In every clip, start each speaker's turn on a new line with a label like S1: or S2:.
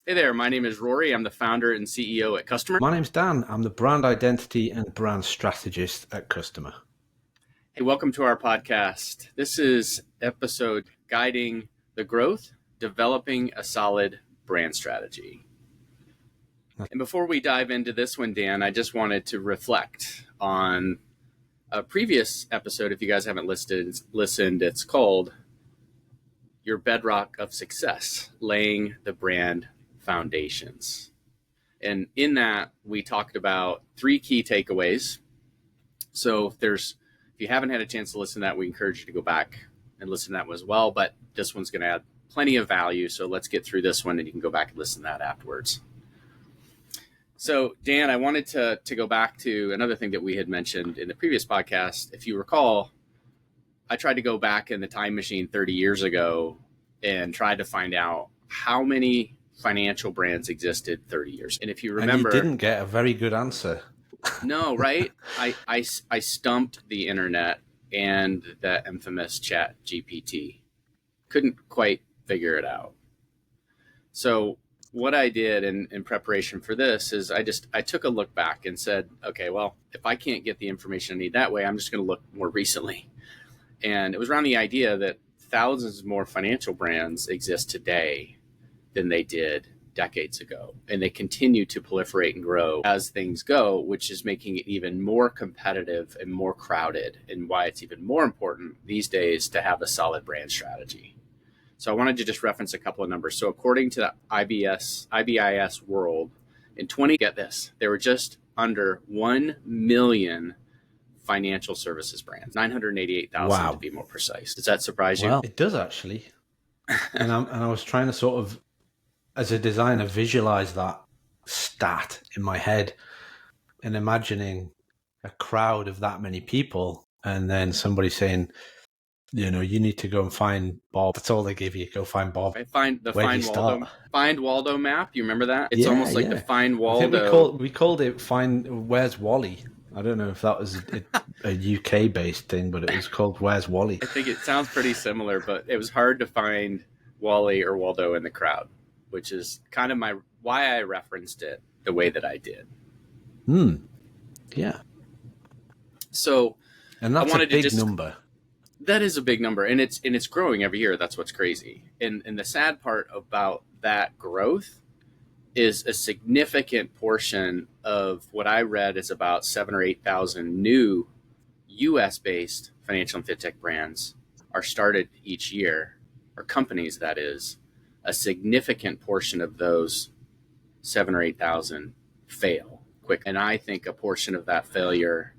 S1: Hey there, my name is Rory. I'm the founder and CEO at Customer.
S2: My name's Dan. I'm the brand identity and brand strategist at Customer.
S1: Hey, welcome to our podcast. This is episode Guiding the Growth, Developing a Solid Brand Strategy. And before we dive into this one, Dan, I just wanted to reflect on a previous episode. If you guys haven't listened, it's called Your Bedrock of Success, Laying the Brand Foundations. And in that, we talked about 3 key takeaways. So if you haven't had a chance to listen to that, we encourage you to go back and listen to that one as well. But this one's going to add plenty of value. So let's get through this one and you can go back and listen to that afterwards. So Dan, I wanted to go back to another thing that we had mentioned in the previous podcast. If you recall, I tried to go back in the time machine 30 years ago and tried to find out how many financial brands existed 30 years. And if you remember,
S2: and you didn't get a very good answer.
S1: No, right? I stumped the internet and the infamous Chat GPT. Couldn't quite figure it out. So what I did in preparation for this is I took a look back and said, okay, well, if I can't get the information I need that way, I'm just going to look more recently. And it was around the idea that thousands more financial brands exist today than they did decades ago. And they continue to proliferate and grow as things go, which is making it even more competitive and more crowded, and why it's even more important these days to have a solid brand strategy. So I wanted to just reference a couple of numbers. So according to the IBIS world, get this, there were just under 1 million financial services brands, 988,000
S2: Wow.
S1: to be more precise. Does that surprise you?
S2: Well, it does actually. and I was trying to sort of, as a designer, visualize that stat in my head and imagining a crowd of that many people and then somebody saying, you need to go and find Bob. That's all they give you. Go find Bob.
S1: Find Waldo map. You remember that? It's almost like the Find Waldo.
S2: I think we called it Find Where's Wally. I don't know if that was a UK based thing, but it was called Where's Wally.
S1: I think it sounds pretty similar, but it was hard to find Wally or Waldo in the crowd, which is kind of why I referenced it the way that I did.
S2: Yeah.
S1: So,
S2: and that's a big number.
S1: That is a big number, and it's growing every year. That's what's crazy. And the sad part about that growth is a significant portion of what I read is about 7,000 or 8,000 new U.S.-based financial and fintech brands are started each year, or companies, that is. A significant portion of those 7,000 or 8,000 fail quick. And I think a portion of that failure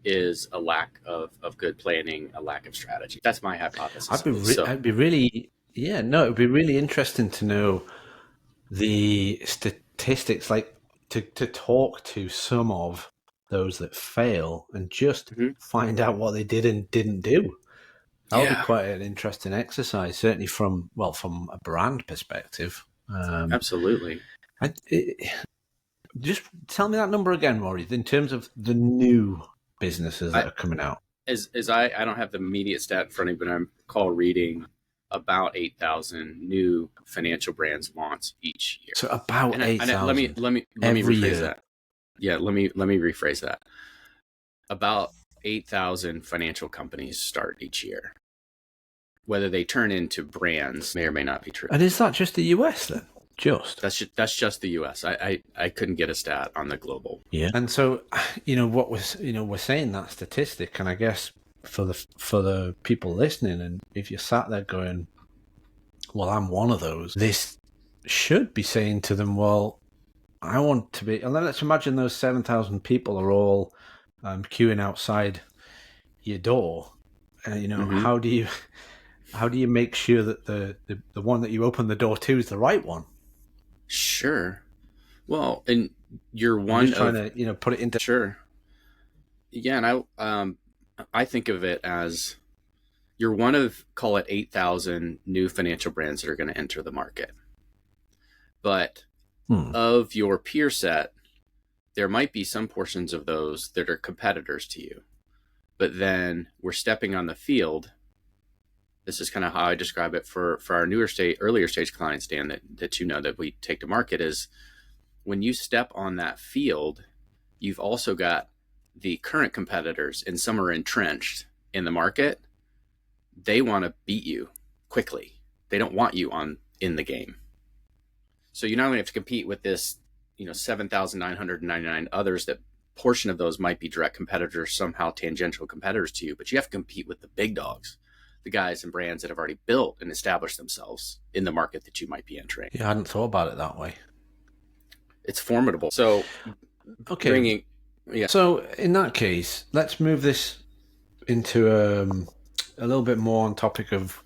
S1: is a lack of good planning, a lack of strategy. That's my hypothesis.
S2: It'd be really interesting to know the statistics, like to talk to some of those that fail and just find out what they did and didn't do. That would be quite an interesting exercise, certainly from a brand perspective.
S1: Absolutely.
S2: Just tell me that number again, Rory, in terms of the new businesses that are coming out.
S1: As I don't have the immediate stat in front of me, but I'm reading about 8,000 new financial brands launch each year.
S2: So about 8,000.
S1: Let me rephrase that. Yeah, let me rephrase that. About 8,000 financial companies start each year. Whether they turn into brands may or may not be true.
S2: And is that just the US then?
S1: That's just the US. I couldn't get a stat on the global.
S2: Yeah. And so, what was, we're saying that statistic, and I guess for the people listening, and if you're sat there going, well, I'm one of those, this should be saying to them, well, I want to be, and then let's imagine those 7,000 people are all queuing outside your door. How do you make sure that the one that you open the door to is the right one?
S1: Sure. Well, and you're one of
S2: trying to put it into
S1: sure. Yeah, and I think of it as you're one of, call it 8,000 new financial brands that are going to enter the market. But of your peer set, there might be some portions of those that are competitors to you. But then we're stepping on the field This is kind of how I describe it for our earlier stage clients, Dan, that that we take to market, is when you step on that field, you've also got the current competitors, and some are entrenched in the market. They want to beat you quickly. They don't want you in the game. So you not only have to compete with this, 7,999 others, that portion of those might be direct competitors, somehow tangential competitors to you, but you have to compete with the big dogs, the guys and brands that have already built and established themselves in the market that you might be entering.
S2: Yeah, I hadn't thought about it that way.
S1: It's formidable. So,
S2: okay. So in that case, let's move this into a little bit more on topic of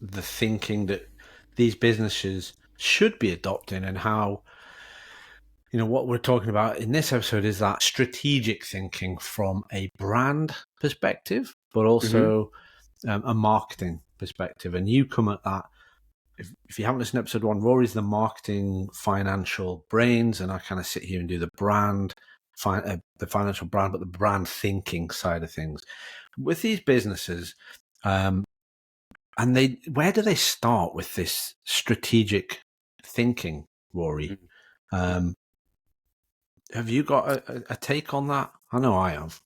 S2: the thinking that these businesses should be adopting, and how, what we're talking about in this episode is that strategic thinking from a brand perspective, but also a marketing perspective. And you come at that, if you haven't listened to episode 1, Rory's the marketing financial brains, and I kind of sit here and do the brand, the financial brand, but the brand thinking side of things. With these businesses, and where do they start with this strategic thinking, Rory? Have you got a take on that? I know I have.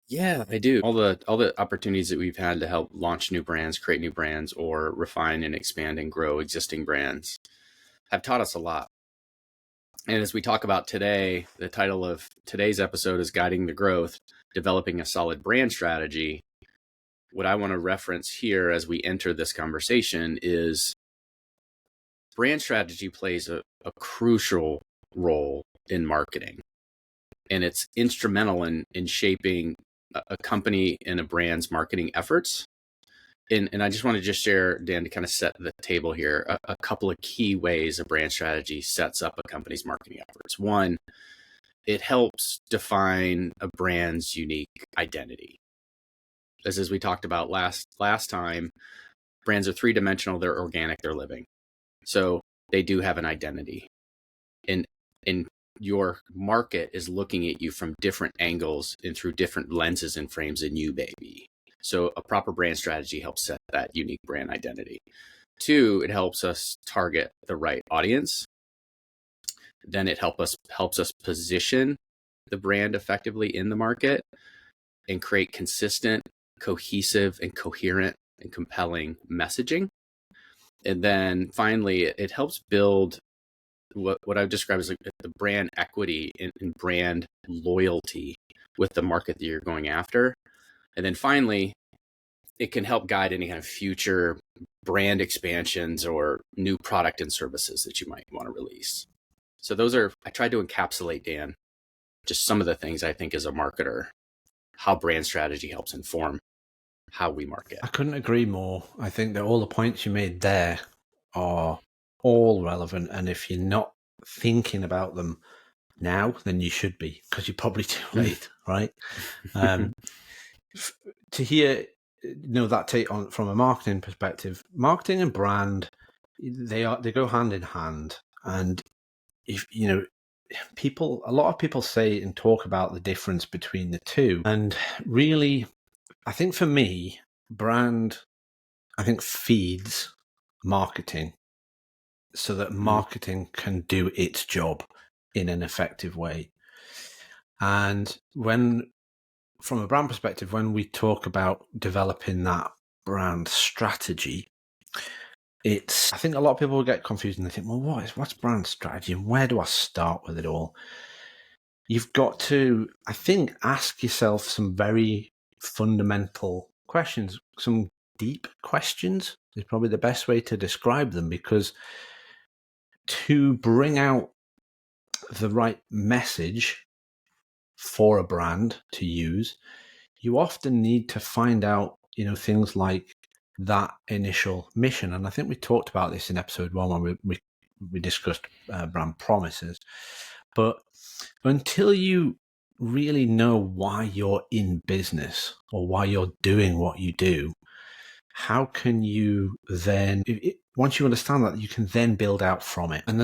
S1: Yeah, I do. All the opportunities that we've had to help launch new brands, create new brands, or refine and expand and grow existing brands have taught us a lot. And as we talk about today, the title of today's episode is Guiding the Growth, Developing a Solid Brand Strategy. What I want to reference here as we enter this conversation is brand strategy plays a crucial role in marketing. And it's instrumental in shaping a company and a brand's marketing efforts. And I just want to just share, Dan, to kind of set the table here, a couple of key ways a brand strategy sets up a company's marketing efforts. One, it helps define a brand's unique identity. As we talked about last time, brands are three-dimensional, they're organic, they're living. So they do have an identity. And your market is looking at you from different angles and through different lenses and frames than you may be. So a proper brand strategy helps set that unique brand identity. 2, it helps us target the right audience. Then it helps us position the brand effectively in the market and create consistent, cohesive, and coherent and compelling messaging. And then finally, it helps build what I've described as the brand equity and brand loyalty with the market that you're going after. And then finally, it can help guide any kind of future brand expansions or new product and services that you might want to release. So I tried to encapsulate, Dan, just some of the things I think as a marketer, how brand strategy helps inform how we market.
S2: I couldn't agree more. I think that all the points you made there are all relevant, and if you're not thinking about them now, then you should be, because you're probably too late, right? To hear that take on from a marketing perspective, marketing and brand, they go hand in hand. And if a lot of people say and talk about the difference between the two, and really, I think for me, brand, feeds marketing so that marketing can do its job in an effective way. And from a brand perspective, when we talk about developing that brand strategy, I think a lot of people will get confused and they think, well, what's brand strategy and where do I start with it all? You've got to, I think, ask yourself some very fundamental questions, some deep questions is probably the best way to describe them, because to bring out the right message for a brand to use, you often need to find out, things like that initial mission. And I think we talked about this in episode 1 when we discussed brand promises. But until you really know why you're in business or why you're doing what you do, how can you then, once you understand that, you can then build out from it? And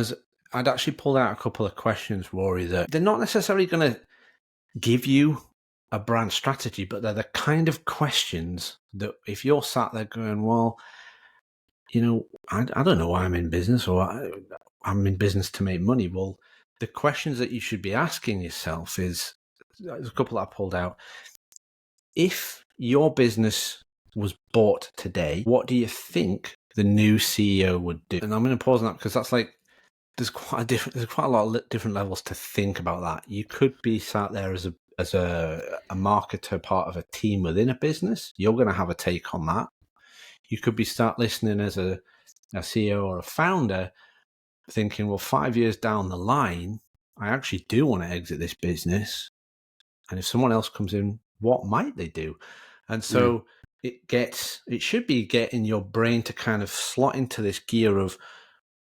S2: I'd actually pulled out a couple of questions, Rory, that they're not necessarily going to give you a brand strategy, but they're the kind of questions that if you're sat there going, well, I don't know why I'm in business, or I'm in business to make money. Well, the questions that you should be asking yourself is, there's a couple that I pulled out. If your business was bought today, what do you think the new CEO would do? And I'm going to pause on that because that's like, there's quite a lot of different levels to think about that. You could be sat there as a marketer, part of a team within a business. You're going to have a take on that. You could be start listening as a CEO or a founder, thinking, well, 5 years down the line, I actually do want to exit this business. And if someone else comes in, what might they do? And so it should be getting your brain to kind of slot into this gear of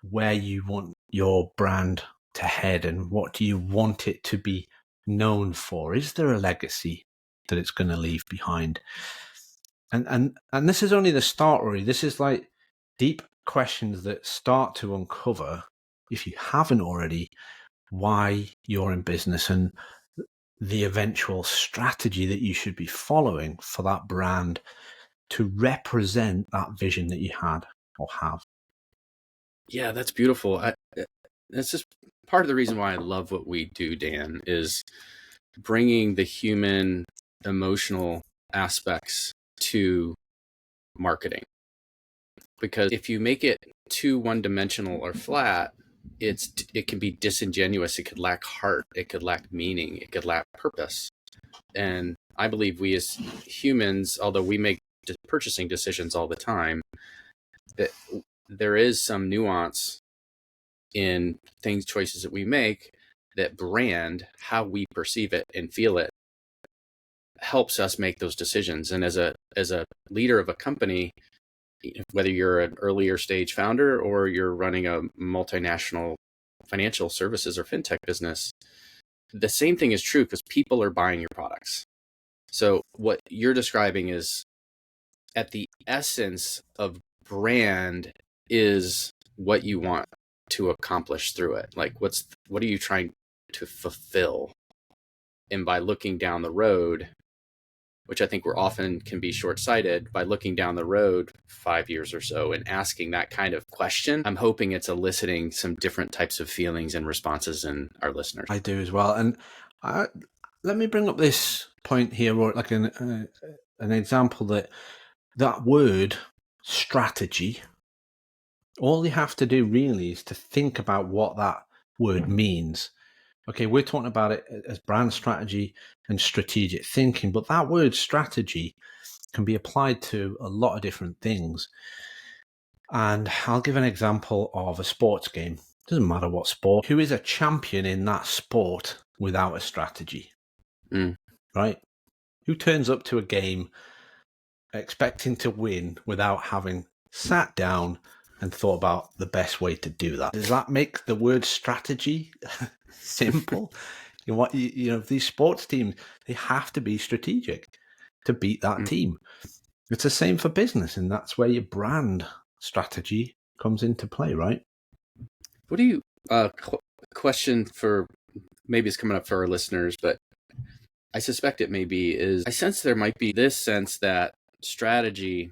S2: where you want your brand to head and what do you want it to be known for. Is there a legacy that it's going to leave behind? And this is only the start, Rory. This is like deep questions that start to uncover, if you haven't already, why you're in business and the eventual strategy that you should be following for that brand to represent that vision that you had or have.
S1: Yeah, that's beautiful. That's just part of the reason why I love what we do, Dan, is bringing the human emotional aspects to marketing. Because if you make it too one-dimensional or flat, it can be disingenuous. It could lack heart. It could lack meaning. It could lack purpose. And I believe we as humans, although we make purchasing decisions all the time, that there is some nuance in choices that we make, that brand, how we perceive it and feel it, helps us make those decisions. And as a leader of a company, whether you're an earlier stage founder or you're running a multinational financial services or fintech business, the same thing is true because people are buying your products. So what you're describing is, at the essence of brand, is what you want to accomplish through it. Like what are you trying to fulfill? And by looking down the road, which I think we're often can be short-sighted, by looking down the road 5 years or so and asking that kind of question, I'm hoping it's eliciting some different types of feelings and responses in our listeners.
S2: I do as well. And let me bring up this point here, or like an example that word strategy, all you have to do really is to think about what that word means. Okay, we're talking about it as brand strategy and strategic thinking, but that word strategy can be applied to a lot of different things. And I'll give an example of a sports game. Doesn't matter what sport. Who is a champion in that sport without a strategy? Right? Who turns up to a game expecting to win without having sat down and thought about the best way to do that? Does that make the word strategy simple? These sports teams, they have to be strategic to beat that team. It's the same for business, and that's where your brand strategy comes into play, right?
S1: What do you question for, maybe it's coming up for our listeners, but I suspect it may be, is I sense there might be this sense that strategy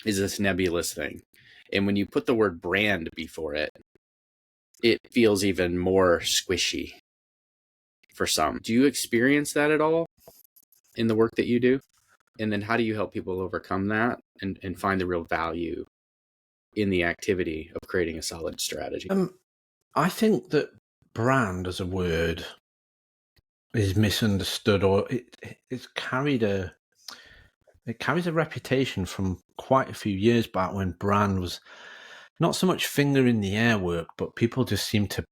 S1: is this nebulous thing. And when you put the word brand before it, it feels even more squishy for some. Do you experience that at all in the work that you do? And then how do you help people overcome that and find the real value in the activity of creating a solid strategy?
S2: I think that brand as a word is misunderstood, or it carries a reputation from quite a few years back when brand was not so much finger in the air work, but people just seem to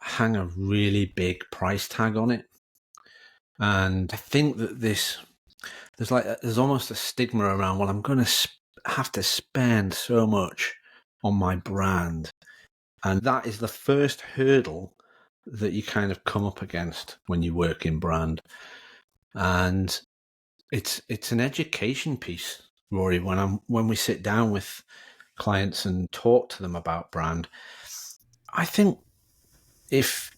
S2: hang a really big price tag on it. And I think that there's almost a stigma around, well, I'm going to have to spend so much on my brand. And that is the first hurdle that you kind of come up against when you work in brand. And it's an education piece, Rory. When we sit down with clients and talk to them about brand, I think if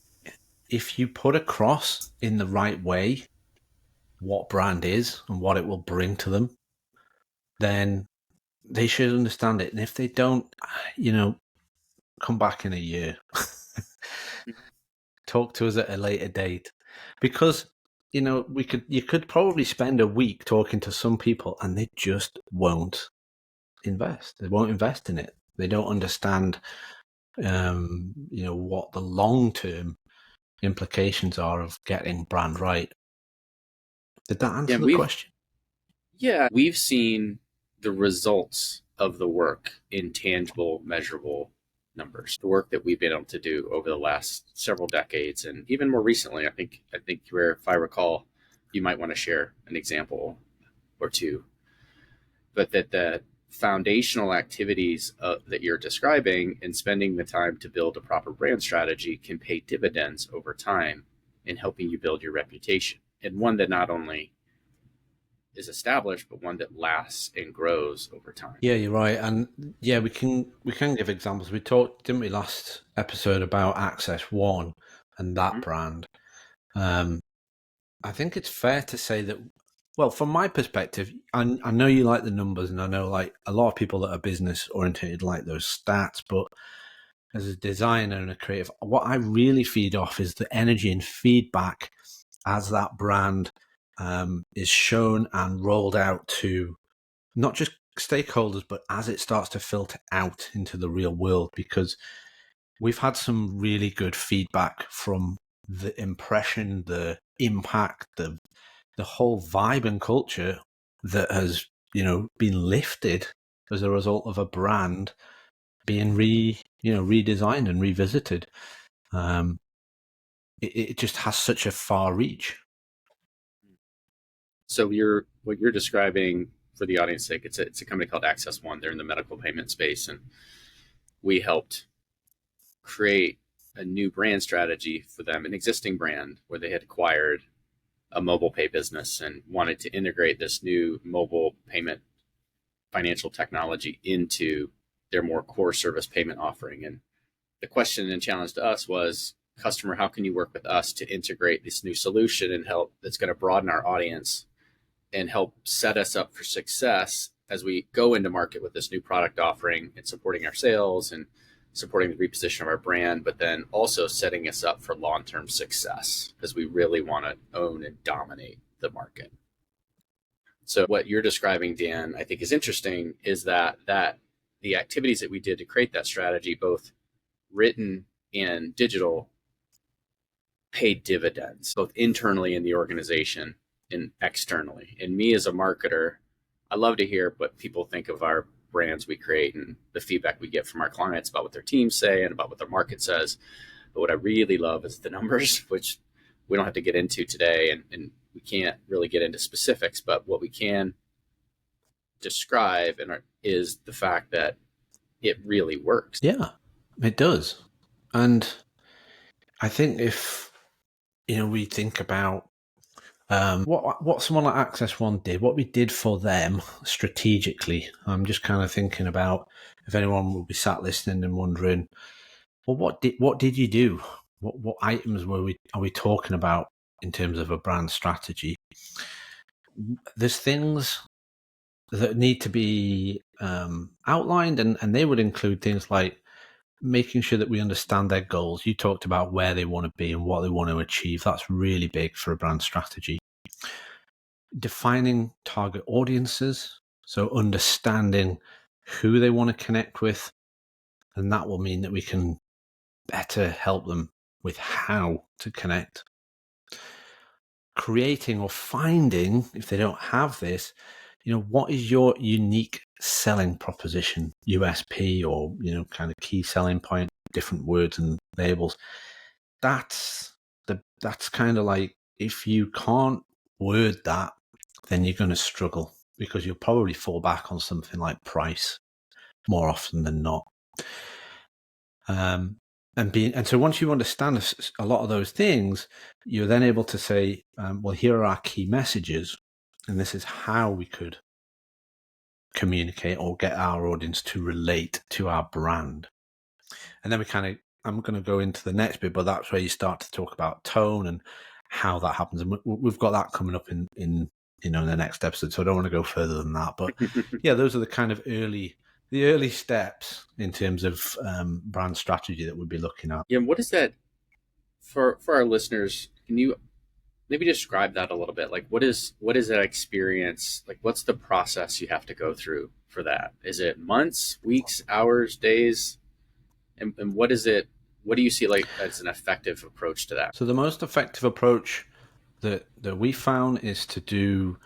S2: you put across in the right way what brand is and what it will bring to them, then they should understand it. And if they don't, come back in a year. Talk to us at a later date. Because, you could probably spend a week talking to some people and they just won't invest. They won't invest in it. They don't understand, what the long-term implications are of getting brand right. Did that answer the question?
S1: Yeah, we've seen the results of the work in tangible, measurable numbers. The work that we've been able to do over the last several decades, and even more recently, I think where, if I recall, you might want to share an example or two. But that the foundational activities that you're describing and spending the time to build a proper brand strategy can pay dividends over time in helping you build your reputation, and one that not only is established, but one that lasts and grows over time.
S2: Yeah, you're right. And yeah, we can give examples. We talked, didn't we, last episode about AccessOne and that brand. I think it's fair to say that, well, from my perspective, I know you like the numbers, and I know like a lot of people that are business oriented like those stats, but as a designer and a creative, what I really feed off is the energy and feedback as that brand is shown and rolled out to not just stakeholders, but as it starts to filter out into the real world, because we've had some really good feedback from the impression, the impact, the whole vibe and culture that has, been lifted as a result of a brand being redesigned and revisited. It just has such a far reach.
S1: So what you're describing, for the audience sake, it's a company called AccessOne. They're in the medical payment space, and we helped create a new brand strategy for them, an existing brand where they had acquired a mobile pay business and wanted to integrate this new mobile payment financial technology into their more core service payment offering. And the question and challenge to us was, customer, how can you work with us to integrate this new solution and help that's going to broaden our audience and help set us up for success as we go into market with this new product offering and supporting our sales and supporting the reposition of our brand, but then also setting us up for long-term success because we really want to own and dominate the market. So what you're describing, Dan, I think is interesting is that the activities that we did to create that strategy, both written and digital, paid dividends, both internally in the organization and externally. And me as a marketer, I love to hear what people think of our brands we create and the feedback we get from our clients about what their teams say and about what their market says. But what I really love is the numbers, which we don't have to get into today, and we can't really get into specifics, but what we can describe is the fact that it really works.
S2: Yeah, it does. And I think if, we think about what someone like AccessOne did, what we did for them strategically. I'm just kind of thinking about if anyone will be sat listening and wondering, well, what did you do? What items are we talking about in terms of a brand strategy? There's things that need to be outlined, and they would include things like making sure that we understand their goals. You talked about where they want to be and what they want to achieve. That's really big for a brand strategy. Defining target audiences, so understanding who they want to connect with, and that will mean that we can better help them with how to connect. Creating or finding, if they don't have this, what is your unique selling proposition, USP, or, kind of key selling point, different words and labels. That's kind of like, if you can't word that, then you're going to struggle because you'll probably fall back on something like price more often than not. And so once you understand a lot of those things, you're then able to say, well, here are our key messages, and this is how we could communicate or get our audience to relate to our brand. And then I'm going to go into the next bit, but that's where you start to talk about tone and how that happens. And we've got that coming up in the next episode, so I don't want to go further than that. But yeah, those are the kind of early steps in terms of brand strategy that we'd be looking at.
S1: Yeah, what is that for our listeners? Can you maybe describe that a little bit? Like, what is that experience? Like, what's the process you have to go through for that? Is it months, weeks, hours, days? And what is it? What do you see like as an effective approach to that?
S2: So the most effective approach that we found is to do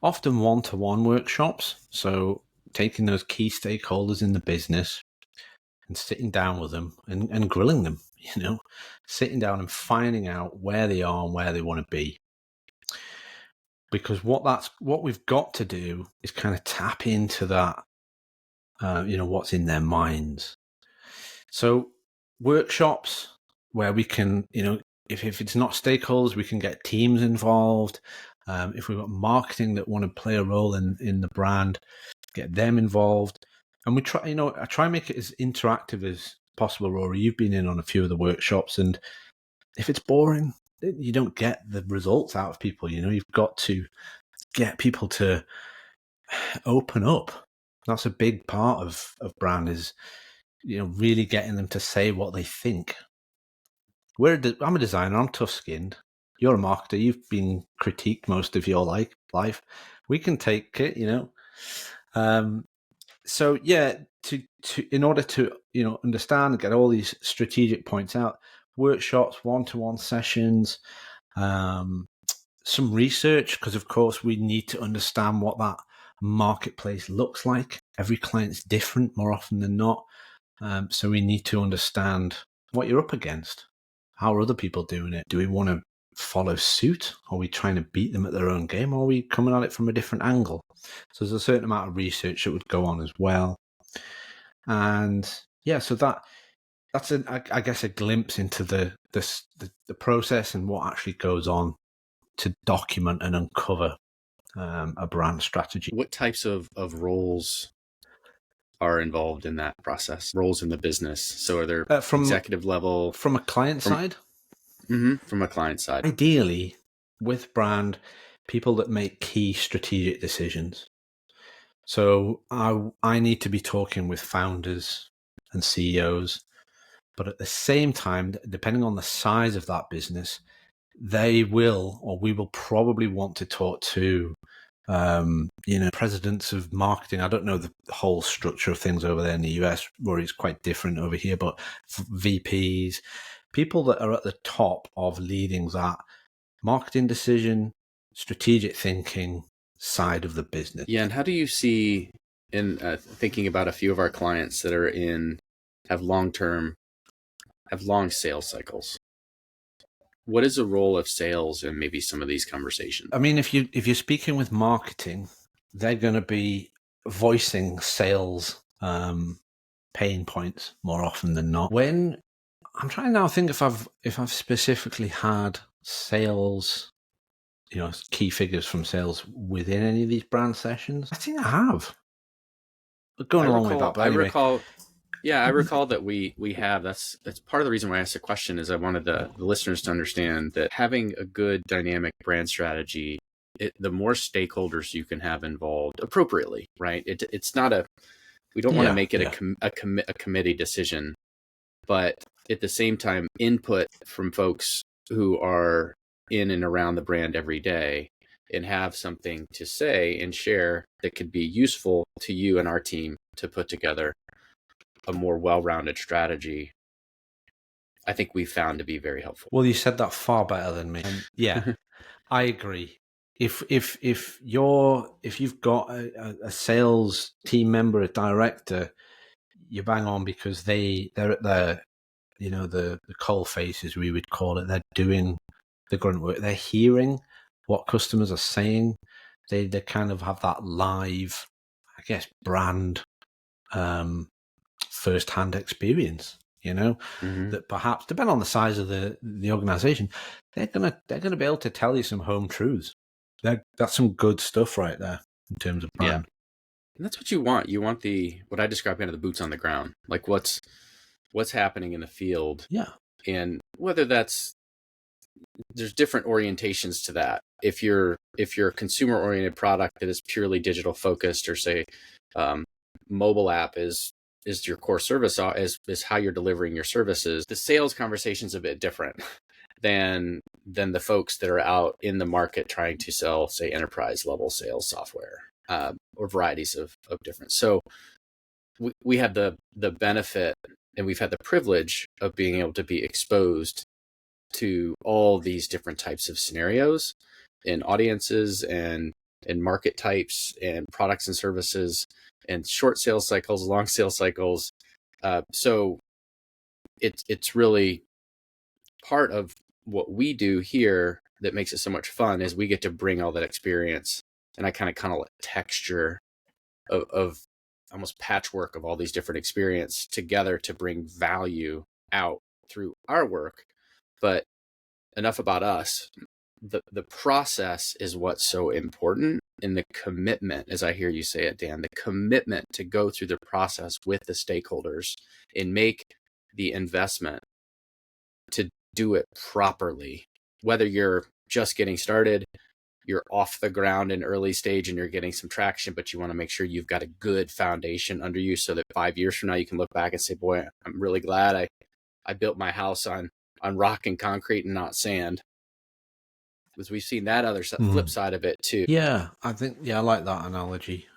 S2: often one-to-one workshops. So taking those key stakeholders in the business and sitting down with them and grilling them, sitting down and finding out where they are and where they want to be. Because what we've got to do is kind of tap into that, what's in their minds. So workshops where we can, if it's not stakeholders, we can get teams involved. If we've got marketing that want to play a role in the brand, get them involved. And we try, I try and make it as interactive as possible, Rory. You've been in on a few of the workshops, and if it's boring, you don't get the results out of people. You've got to get people to open up. That's a big part of brand is, really getting them to say what they think. I'm a designer. I'm tough-skinned. You're a marketer. You've been critiqued most of your life. We can take it, So yeah, to in order to understand and get all these strategic points out, workshops, one-to-one sessions, some research, because of course we need to understand what that marketplace looks like. Every client's different more often than not, so we need to understand what you're up against. How are other people doing it? Do we want to follow suit? Are we trying to beat them at their own game, or are we coming at it from a different angle? So there's a certain amount of research that would go on as well. And yeah, so that's I guess a glimpse into the process and what actually goes on to document and uncover a brand strategy.
S1: What types of roles are involved in that process? Roles in the business. So are there from executive level?
S2: From a client side?
S1: From a client side.
S2: Ideally, with brand, people that make key strategic decisions. So I need to be talking with founders and CEOs, but at the same time, depending on the size of that business, we will probably want to talk to presidents of marketing. I don't know the whole structure of things over there in the US, where it's quite different over here, but VPs, people that are at the top of leading that marketing decision, strategic thinking side of the business.
S1: Yeah, and how do you see, in thinking about a few of our clients that have long sales cycles, what is the role of sales in maybe some of these conversations?
S2: I mean, if you're speaking with marketing, they're going to be voicing sales pain points more often than not. When I'm trying now to think if I've specifically had sales, key figures from sales within any of these brand sessions, I think I have. Going along with that, but anyway.
S1: I recall that we have. That's part of the reason why I asked the question is I wanted the listeners to understand that having a good dynamic brand strategy, the more stakeholders you can have involved appropriately, right? It's not we don't want to make it a committee decision, but at the same time, input from folks who are in and around the brand every day and have something to say and share that could be useful to you and our team to put together a more well-rounded strategy, I think we found to be very helpful.
S2: Well, you said that far better than me. Yeah, I agree. If you've got a sales team member, a director, you bang on, because they're at the coal faces, we would call it. They're doing the grunt work. They're hearing what customers are saying. They kind of have that live, I guess, brand first-hand experience. That perhaps, depending on the size of the organization, they're gonna be able to tell you some home truths. That's some good stuff right there in terms of brand.
S1: Yeah. And that's what you want. You want what I describe kind of the boots on the ground, like what's happening in the field.
S2: Yeah.
S1: And whether that's there's different orientations to that. If you're a consumer oriented product that is purely digital focused, or say mobile app is your core service, is how you're delivering your services, the sales conversation is a bit different than the folks that are out in the market trying to sell, say, enterprise level sales software, or varieties of different. So we have the benefit, and we've had the privilege of being able to be exposed to all these different types of scenarios and audiences and market types and products and services and short sales cycles, long sales cycles. So it's really part of what we do here that makes it so much fun, is we get to bring all that experience, and I kind of texture of almost patchwork of all these different experience together to bring value out through our work. But enough about us. The process is what's so important, and the commitment, as I hear you say it, Dan, the commitment to go through the process with the stakeholders and make the investment to do it properly. Whether you're just getting started, you're off the ground in early stage and you're getting some traction, but you want to make sure you've got a good foundation under you so that 5 years from now you can look back and say, boy, I'm really glad I built my house on rock and concrete and not sand. Because we've seen that other flip side of it too.
S2: Yeah, I like that analogy.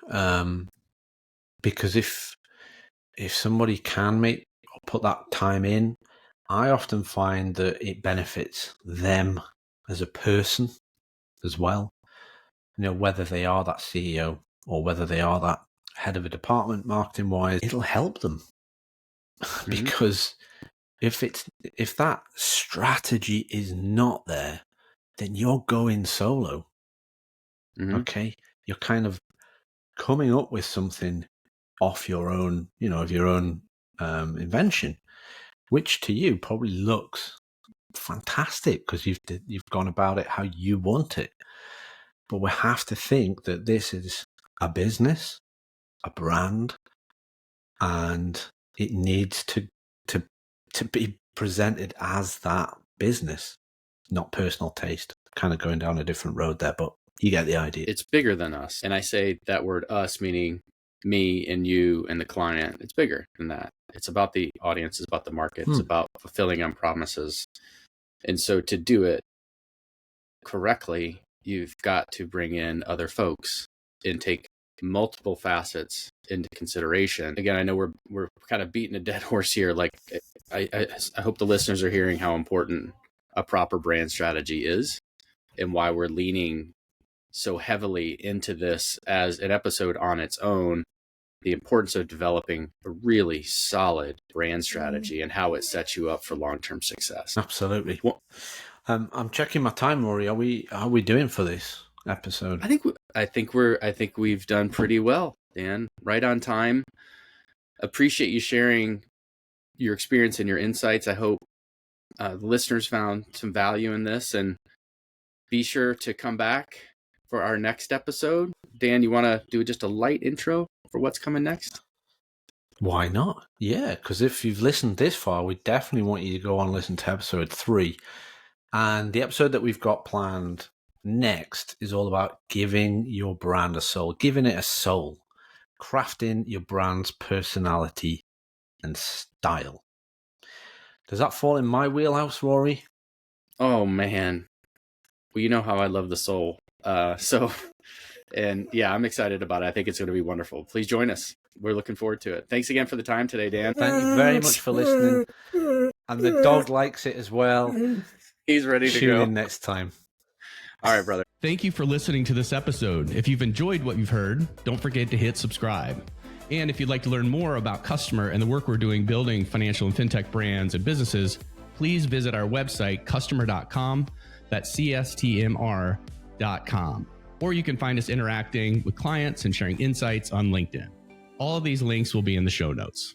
S2: Because if somebody can make or put that time in, I often find that it benefits them as a person as well. Whether they are that CEO or whether they are that head of a department, marketing wise, it'll help them. Because if that strategy is not there, then you're going solo. Okay, you're kind of coming up with something off your own, of your own invention, which to you probably looks fantastic because you've gone about it how you want it. But we have to think that this is a business, a brand, and it needs to be presented as that business, not personal taste. Kind of going down a different road there, but you get the idea.
S1: It's bigger than us. And I say that word us, meaning me and you and the client. It's bigger than that. It's about the audience, it's about the market, it's about fulfilling on promises. And so to do it correctly, you've got to bring in other folks and take multiple facets into consideration. Again, I know we're kind of beating a dead horse here. Like I hope the listeners are hearing how important a proper brand strategy is and why we're leaning so heavily into this as an episode on its own, the importance of developing a really solid brand strategy and how it sets you up for long-term success.
S2: Absolutely. Well, I'm checking my time, Rory. Are we doing for this episode?
S1: I think we've done pretty well, Dan. Right on time. Appreciate you sharing your experience and your insights. I hope the listeners found some value in this, and be sure to come back for our next episode. Dan, you want to do just a light intro for what's coming next?
S2: Why not? Yeah, because if you've listened this far, we definitely want you to go on and listen to episode 3. And the episode that we've got planned next is all about giving your brand a soul, giving it a soul, crafting your brand's personality and style. Does that fall in my wheelhouse, Rory?
S1: Oh, man. Well, you know how I love the soul. And yeah, I'm excited about it. I think it's going to be wonderful. Please join us. We're looking forward to it. Thanks again for the time today, Dan.
S2: Thank you very much for listening. And the dog likes it as well.
S1: He's ready to go.
S2: Tune in next time.
S1: All right, brother.
S3: Thank you for listening to this episode. If you've enjoyed what you've heard, don't forget to hit subscribe. And if you'd like to learn more about Customer and the work we're doing building financial and fintech brands and businesses, please visit our website, customer.com. That's CSTMR.com. Or you can find us interacting with clients and sharing insights on LinkedIn. All of these links will be in the show notes.